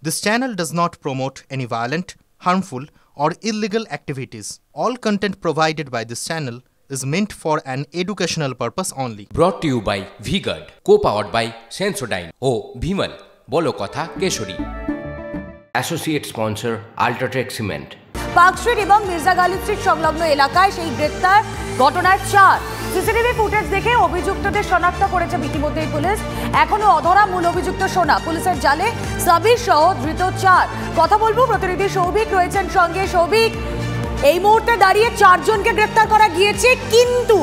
This channel does not promote any violent, harmful, or illegal activities. All content provided by this channel is meant for an educational purpose only. Brought to you by V-Guard, co-powered by Sensodyne O Bhimal, বলো কথা কেশরী। Associate sponsor Ultratech Cement. Park street এবং Mirza Ghalib street সংলগ্ন এলাকায় সেই গ্রেপ্তার ঘটনার 4 CCTV footage দেখে অভিযুক্তদের শনাক্ত করেছে ইতিমধ্যেই পুলিশ। এখনো অধরা মূল অভিযুক্ত সোনা, পুলিশের জালে সাবির সহ ধৃত 4। কথা বলবো প্রতিনিধি সৌভিক রয়েছেন সঙ্গে। সৌভিক, এই মুহূর্তে দাঁড়িয়ে 4 জনকে গ্রেপ্তার করা গিয়েছে, কিন্তু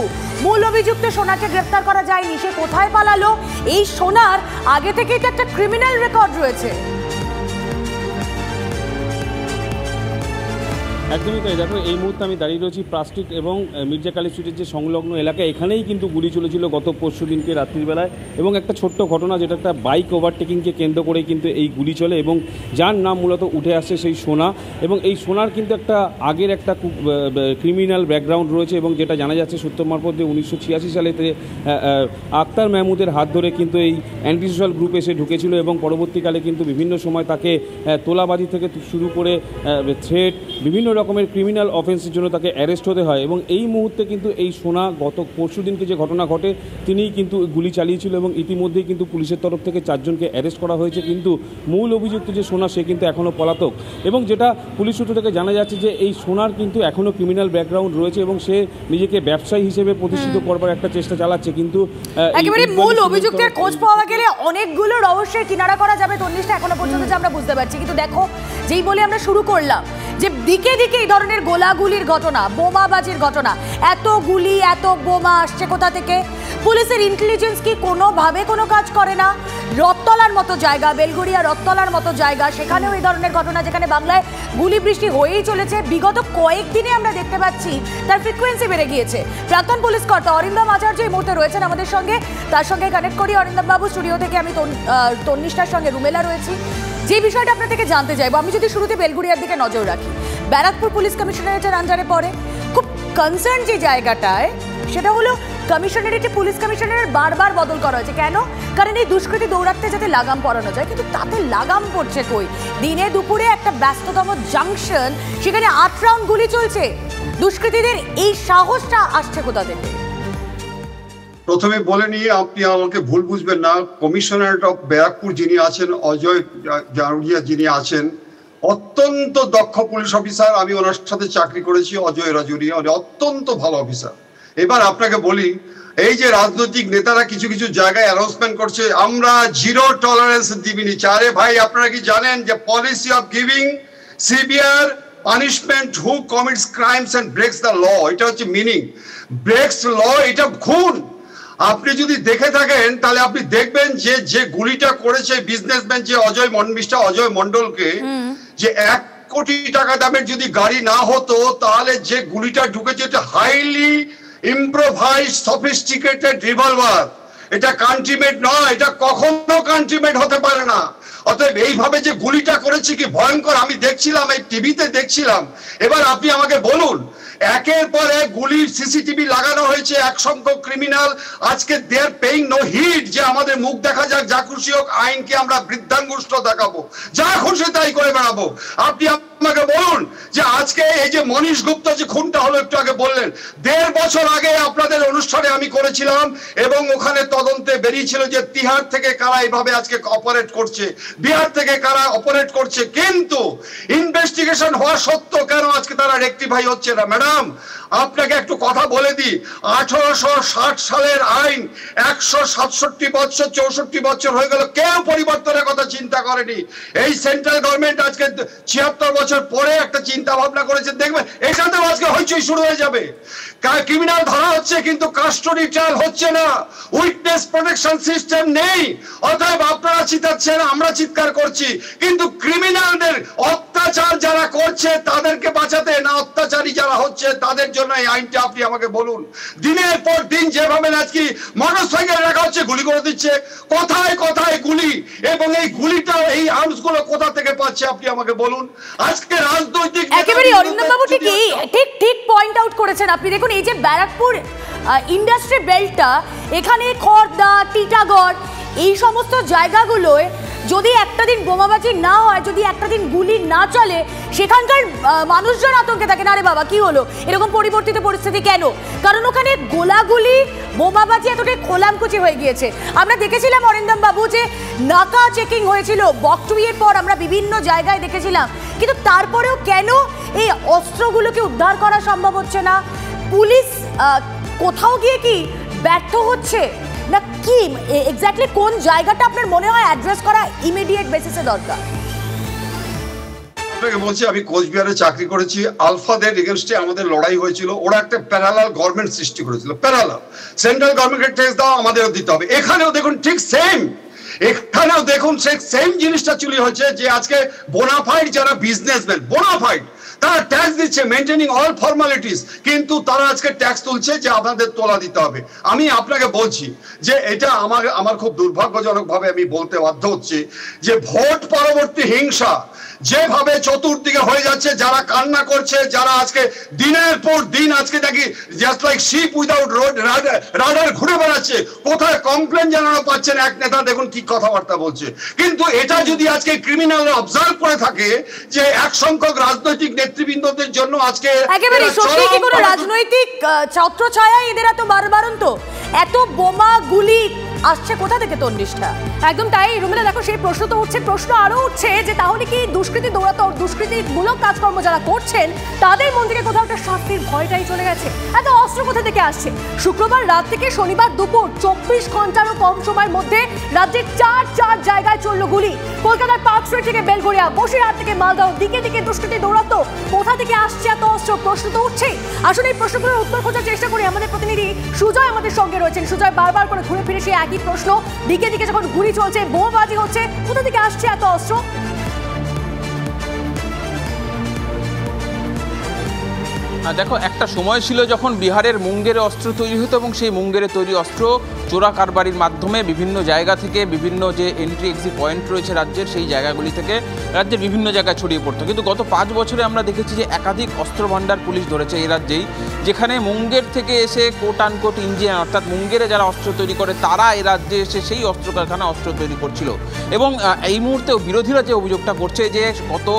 মূল অভিযুক্ত সোনাকে গ্রেপ্তার করা যায়নি। সে কোথায় পালালো? এই সোনার আগে থেকেই তো একটা ক্রিমিনাল রেকর্ড রয়েছে। একদমই তাই। দেখো, এই মুহূর্তে আমি দাঁড়িয়ে রয়েছি পার্ক স্ট্রিট এবং মির্জা গালিব স্ট্রিটের যে সংলগ্ন এলাকায়। এখানেই কিন্তু গুলি চলেছিল গত পরশু দিনকে রাত্রিবেলায়, এবং একটা ছোট্ট ঘটনা, যেটা একটা বাইক ওভারটেকিংকে কেন্দ্র করেই কিন্তু এই গুলি চলে, এবং যার নাম মূলত উঠে আসছে সেই সোনা। এবং এই সোনার কিন্তু একটা আগের একটা ক্রিমিনাল ব্যাকগ্রাউন্ড রয়েছে, এবং যেটা জানা যাচ্ছে সূত্র মারফত যে 1986 সালেতে আক্তার মাহমুদের হাত ধরে কিন্তু এই অ্যান্টি সোশ্যাল গ্রুপ এসে ঢুকেছিল, এবং পরবর্তীকালে কিন্তু বিভিন্ন সময় তাকে তোলাবাজি থেকে শুরু করে থ্রেট, বিভিন্ন রকমের ক্রিমিনাল অফেন্সের জন্য তাকে অ্যারেস্ট হতে হয়। এবং এই মুহূর্তে কিন্তু এই সোনা গত পরশু দিনকে যে ঘটনা ঘটে, তিনিই কিন্তু গুলি চালিয়েছিল, এবং ইতিমধ্যেই কিন্তু পুলিশের তরফ থেকে 4 জনকে অ্যারেস্ট করা হয়েছে। কিন্তু মূল অভিযুক্ত যে সোনা, সে কিন্তু এখনও পলাতক, এবং যেটা পুলিশ সূত্র থেকে জানা যাচ্ছে যে এই সোনার কিন্তু এখনও ক্রিমিনাল ব্যাকগ্রাউন্ড রয়েছে, এবং সে নিজেকে ব্যবসায়ী হিসেবে প্রতিষ্ঠিত করবার একটা চেষ্টা চালাচ্ছে। কিন্তু একেবারে মূল অভিযুক্তের খোঁজ পাওয়া গেলে অনেকগুলোর অবশ্যই কিনারা করা যাবে তন্নিষ্ঠা, এখনো পর্যন্ত যে আমরা বুঝতে পারছি। কিন্তু দেখো, যেই বলে আমরা শুরু করলাম যে দিকে দিকে এই ধরনের গোলাগুলির ঘটনা, বোমাবাজির ঘটনা, এত গুলি এত বোমা আসছে কোথা থেকে? পুলিশের ইন্টেলিজেন্স কি কোনোভাবে কোনো কাজ করে না? রথতলার মতো জায়গা, বেলঘরিয়া রথতলার মতো জায়গা, সেখানেও এই ধরনের ঘটনা, যেখানে বাংলায় গুলি বৃষ্টি হয়েই চলেছে। বিগত কয়েকদিনে আমরা দেখতে পাচ্ছি তার ফ্রিকোয়েন্সি বেড়ে গিয়েছে। প্রাক্তন পুলিশ কর্তা অরিন্দম আচার্য এই মুহূর্তে রয়েছেন আমাদের সঙ্গে, তার সঙ্গে কানেক্ট করি। অরিন্দম বাবু, স্টুডিও থেকে আমি তন্নিষ্ঠার সঙ্গে রুমেলা রয়েছি। যে বিষয়টা আপনার থেকে জানতে চাইবো, আমি যদি শুরুতে বেলঘরিয়ার দিকে নজর রাখি, ব্যারাকপুর পুলিশ কমিশনারেটের আন্ডারে পড়ে। খুব কনসার্ন যে জায়গাটায়, সেটা হলো কমিশনারেটে পুলিশ কমিশনারের বারবার বদল করা হয়েছে। কেন? কারণ এই দুষ্কৃতী দৌড়াতে যাতে লাগাম পরানো যায়, কিন্তু তাতে লাগাম পড়ছে কই? দিনে দুপুরে একটা ব্যস্ততম জাংশন, সেখানে 8 রাউন্ড গুলি চলছে। দুষ্কৃতীদের এই সাহসটা আসছে কোথা থেকে? প্রথমে বলে নিয়ে, আপনি আমাকে ভুল বুঝবেন না, কমিশনারেট অফ ব্যারাকপুর যিনি আছেন, অজয় জারুরিয়া যিনি আছেন, অত্যন্ত দক্ষ পুলিশ অফিসার। আমি ওনার সাথে চাকরি করেছি। অজয় রাজুরিয়া অত্যন্ত ভালো অফিসার। এবার আপনাকে বলি, এই যে রাজনৈতিক নেতারা কিছু কিছু জায়গায় অ্যানাউন্সমেন্ট করছে, আমরা 0 টলারেন্স দিবিনি। আরে ভাই, আপনারা কি জানেন যে policy of giving severe punishment who commits crimes and breaks the law, এটা হচ্ছে মিনিং। ব্রেকস ল, এটা খুন। আপনি যদি দেখে থাকেন তাহলে আপনি দেখবেন যে যে গুলিটা করেছে বিজনেসম্যান যে মিস্টার অজয় মন্ডলকে, যে 1 কোটি টাকা দামের যদি গাড়ি না হতো, তাহলে যে গুলিটা ঢুকেছে, এটা হাইলি ইম্প্রোভাইজড সফিস্টিকেটেড রিভলভার। এটা কান্ট্রিমেড নয়, এটা কখনো কান্ট্রিমেড হতে পারে না। অতএব এইভাবে যে গুলিটা করেছে, কি ভয়ঙ্কর! আমি দেখছিলাম, এই টিভিতে দেখছিলাম। এবার আপনি আমাকে বলুন, একের পর এক গুলির সিসিটিভি লাগানো হয়েছে, এক সংখ্যক ক্রিমিনাল আজকে দে আর পেইং নো হিট, যে আমাদের মুখ দেখা যাক, যা খুশি হোক, আইনকে আমরা বৃদ্ধাঙ্গুষ্ঠ দেখাবো, যা খুশি তাই করে বেড়াবো। আপনি আমাকে বলুন যে আজকে এই যে মনীষ গুপ্ত যে খুনটা হলো, একটু আগে বললেন, 1.5 বছর আগে আপনাদের অনুষ্ঠানে আমি করেছিলাম, এবং ওখানে তদন্তে বেরিয়েছিল যে তিহার থেকে কারা এইভাবে আজকে অপারেট করছে, বিহার থেকে কারা অপারেট করছে, কিন্তু ইনভেস্টিগেশন হওয়া সত্ত্বেও কেন আজকে তারা রেক্টিফাই হচ্ছে না? ম্যাডাম, আপনাকে একটু কথা বলে দিই, 1860 সালের আইন 167 বছর 64 বছর হয়ে গেল, কেউ পরিবর্তনের কথা চিন্তা করেনি। এই সেন্ট্রাল গভর্নমেন্ট আজকে 76 বছর পরে একটা চিন্তা ভাবনা করেছে। দেখবেন এখানেও আজকে হইচই শুরু হয়ে যাবে। ক্রিমিনাল ধরা হচ্ছে, কিন্তু কাস্টডি ট্রায়াল হচ্ছে না, উইটনেস প্রোটেকশন সিস্টেম নেই। অতএব আপনারা চিৎকাচ্ছেন, আমরা চিৎকার করছি, কিন্তু ক্রিমিনালদের অত্যাচার যারা করছে তাদেরকে বাঁচাতে না, অত্যাচারী যারা হচ্ছে তাদের জন্য এই আইনটা আপনি আমাকে বলুন। দিনের পর দিন যেভাবে আজকে মোটরসাইকেল রাখা হচ্ছে, গুলি করে দিচ্ছে, কোথায় কোথায় গুলি, এবং এই গুলিটা, এই আর্মস গুলো কোথা থেকে পাচ্ছে আপনি আমাকে বলুন। আজকে রাজনৈতিক একেবারে অরিন্দম বাবু ঠিক পয়েন্ট আউট করেছেন আপনি। দেখুন, এই যে ব্যারাকপুর ইন্ডাস্ট্রি বেল্টটা, এখানে খড়দা, টিটাগড়, এই সমস্ত জায়গাগুলোয় যদি একটা দিন বোমাবাজি না হয়, যদি একটা দিন গুলি না চলে, সেখানকার মানুষজন আতঙ্কে থাকে না, আরে বাবা কি হলো, এরকম পরিবর্তিত পরিস্থিতি কেন? কারণ ওখানে গোলাগুলি বোমাবাজি এতটাই খোলামকুচি হয়ে গিয়েছে। আমরা দেখেছিলাম অরিন্দম বাবু যে নাকা চেকিং হয়েছিল বকটুইয়ের পর, আমরা বিভিন্ন জায়গায় দেখেছিলাম, কিন্তু তারপরেও কেন এই অস্ত্রগুলোকে উদ্ধার করা সম্ভব হচ্ছে না? পুলিশ কোথাও গিয়ে কি ব্যর্থ হচ্ছে না কি? এক্স্যাক্টলি কোন জায়গাটা আপনার মনে হয় অ্যাড্রেস করা ইমিডিয়েট বেসিসে দরকার? আপনাকে বলছি, আমি কোচবিহারে চাকরি করেছি, আলফাদের এগেনস্টে আমাদের লড়াই হয়েছিল। ওরা একটা প্যারালাল গভর্নমেন্ট সৃষ্টি করেছিল, প্যারালাল, সেন্ট্রাল গভর্নমেন্টকে ট্যাক্স দাও, আমাদেরও দিতে হবে। এখানেও দেখুন ঠিক সেম, এখানেও দেখুন সেম জিনিসটা চুরি হচ্ছে, যে আজকে বোনাফাইড যারা বিজনেসম্যান, বোনাফাইড তারা ট্যাক্স দিচ্ছে, মেনটেনিং অল ফর্মালিটিস, কিন্তু তারা আজকে ট্যাক্স তুলছে যে আপনাদের তোলা দিতে হবে। আমি আপনাকে বলছি যে এটা আমার খুব দুর্ভাগ্যজনকভাবে আমি বলতে বাধ্য হচ্ছি যে ভোট পরবর্তী হিংসা যেভাবে চতুর্দিকে হয়ে যাচ্ছে, যারা কান্না করছে, যারা আজকে দিনের পর দিন আজকে দেখি just like sheep without radar ঘুরে বেড়াচ্ছে, কোথায় কমপ্লেন জানানো পাচ্ছেন। এক নেতা দেখুন কি কথাবার্তা বলছে। কিন্তু এটা যদি আজকে ক্রিমিনালরা অবজার্ভ করে থাকে যে এক সংখ্যক রাজনৈতিক নেতৃবৃন্দদের জন্য আজকে একেবারে সত্যি কি কোনো রাজনৈতিক ছত্রছায়া এদের এত বারবারন্ত, এত বোমা গুলি আসছে কোথা থেকে তন্নিষ্ঠা? একদম তাই রুমেলা, দেখো সেই প্রশ্ন তো উঠছে, প্রশ্ন আরো উঠছে যে তাহলে কি দুষ্কৃতিমূলক কাজকর্ম যারা করছেন তাদের মন থেকে কোথাও একটা শাস্তির ভয়টাই চলে গেছে? এত অস্ত্র কোথা থেকে আসছে? শুক্রবার রাত থেকে শনিবার দুপুর 24 ঘন্টারও কম সময়ের মধ্যে রাজ্যের চার জায়গায় চলল গুলি। কলকাতার পার্ক স্ট্রিট থেকে বেলগড়িয়া, বসিরহাট থেকে মালদহ, দিকে দিকে দুষ্কৃতী দৌড়াতো। কোথা থেকে আসছে এত অস্ত্র? প্রশ্ন তো উঠছেই। আসলে এই প্রশ্নগুলোর উত্তর খোঁজার চেষ্টা করি, আমাদের প্রতিনিধি সুজয় আমাদের সঙ্গে রয়েছেন। সুজয়, বারবার করে ঘুরে ফিরে সেই একই প্রশ্ন, দিকে দিকে যখন গুলি চলছে, বোমাবাজি হচ্ছে, কোথা থেকে আসছে এত অস্ত্র? দেখো, একটা সময় ছিল যখন বিহারের মুঙ্গেরে অস্ত্র তৈরি হতো এবং সেই মুঙ্গেরে তৈরি অস্ত্র চোরা কারবারির মাধ্যমে বিভিন্ন জায়গা থেকে, বিভিন্ন যে এন্ট্রি এক্সিট পয়েন্ট রয়েছে রাজ্যের, সেই জায়গাগুলি থেকে রাজ্যের বিভিন্ন জায়গায় ছড়িয়ে পড়তো। কিন্তু গত 5 বছরে আমরা দেখেছি যে একাধিক অস্ত্র ভাণ্ডার পুলিশ ধরেছে এই রাজ্যেই, যেখানে মুঙ্গের থেকে এসে কোট আনকোট ইঞ্জিনিয়ার, অর্থাৎ মুঙ্গেরে যারা অস্ত্র তৈরি করে তারা এই রাজ্যে এসে সেই অস্ত্র কারখানা অস্ত্র তৈরি করছিল। এবং এই মুহূর্তেও বিরোধীরা যে অভিযোগটা করছে যে গত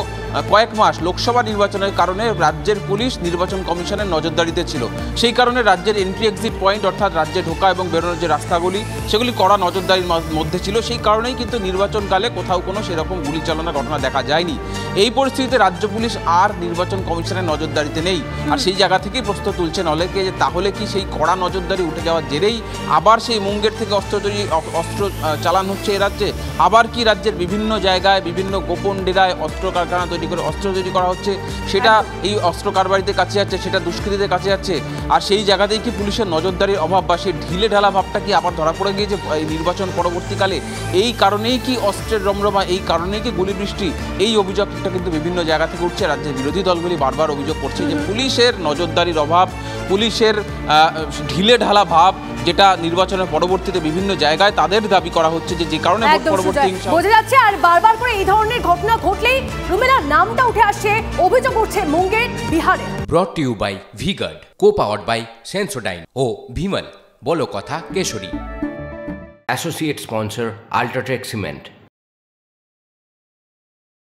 কয়েক মাস লোকসভা নির্বাচনের কারণে রাজ্যের পুলিশ নির্বাচন কমিশনের নজরদারিতে ছিল, সেই কারণে রাজ্যের এন্ট্রি এক্সিট পয়েন্ট, অর্থাৎ রাজ্যে ঢোকা এবং বেরোনোর যে রাস্তাগুলি, সেগুলি কড়া নজরদারির মধ্যে ছিল। সেই কারণেই কিন্তু নির্বাচনকালে কোথাও কোনো সেরকম গুলি চালানোর ঘটনা দেখা যায়নি। এই পরিস্থিতিতে রাজ্য পুলিশ আর নির্বাচন কমিশনের নজরদারিতে নেই, আর সেই জায়গা থেকেই প্রশ্ন তুলছেন অনেকে যে তাহলে কি সেই কড়া নজরদারি উঠে যাওয়ার জেরেই আবার সেই মুঙ্গের থেকে অস্ত্র চালান হচ্ছে এই রাজ্যে? আবার কি রাজ্যের বিভিন্ন জায়গায় বিভিন্ন গোপন ডেরায় অস্ত্র কারখানা তৈরি করে অস্ত্র তৈরি করা হচ্ছে, সেটা এই অস্ত্র কারবারিদের কাছে যাচ্ছে, সেটা দুষ্কৃতীদের কাছে যাচ্ছে? আর সেই জায়গাতেই কি পুলিশের নজরদারির অভাব বা সেই ঢিলে ঢালা ভাবটা কি আবার ধরা পড়ে গিয়েছে এই নির্বাচন পরবর্তীকালে? এই কারণেই কি অস্ত্রের রমরমা, এই কারণেই কি গুলি বৃষ্টি? এই অভিযোগটা কিন্তু বিভিন্ন জায়গা থেকে উঠছে। রাজ্যের বিরোধী দলগুলি বারবার অভিযোগ করছে যে পুলিশের নজরদারির অভাব, পুলিশের ঢিলে ঢালা ভাব, যেটা নির্বাচনের পরবর্তীতে বিভিন্ন জায়গায় তাদের দাবি করা হচ্ছে যে কারণে পরবর্তী বোঝা যাচ্ছে। আর বারবার করে এই ধরনের ঘটনা ঘটলেই রুমেলার নামটা উঠে আসছে, অভিযোগ উঠছে মুঙ্গের, বিহারে। Brought to you by V-Guard, co-powered by Sensodyne ও ভিমল, বলো কথা কেশরী। Associate sponsor UltraTech cement.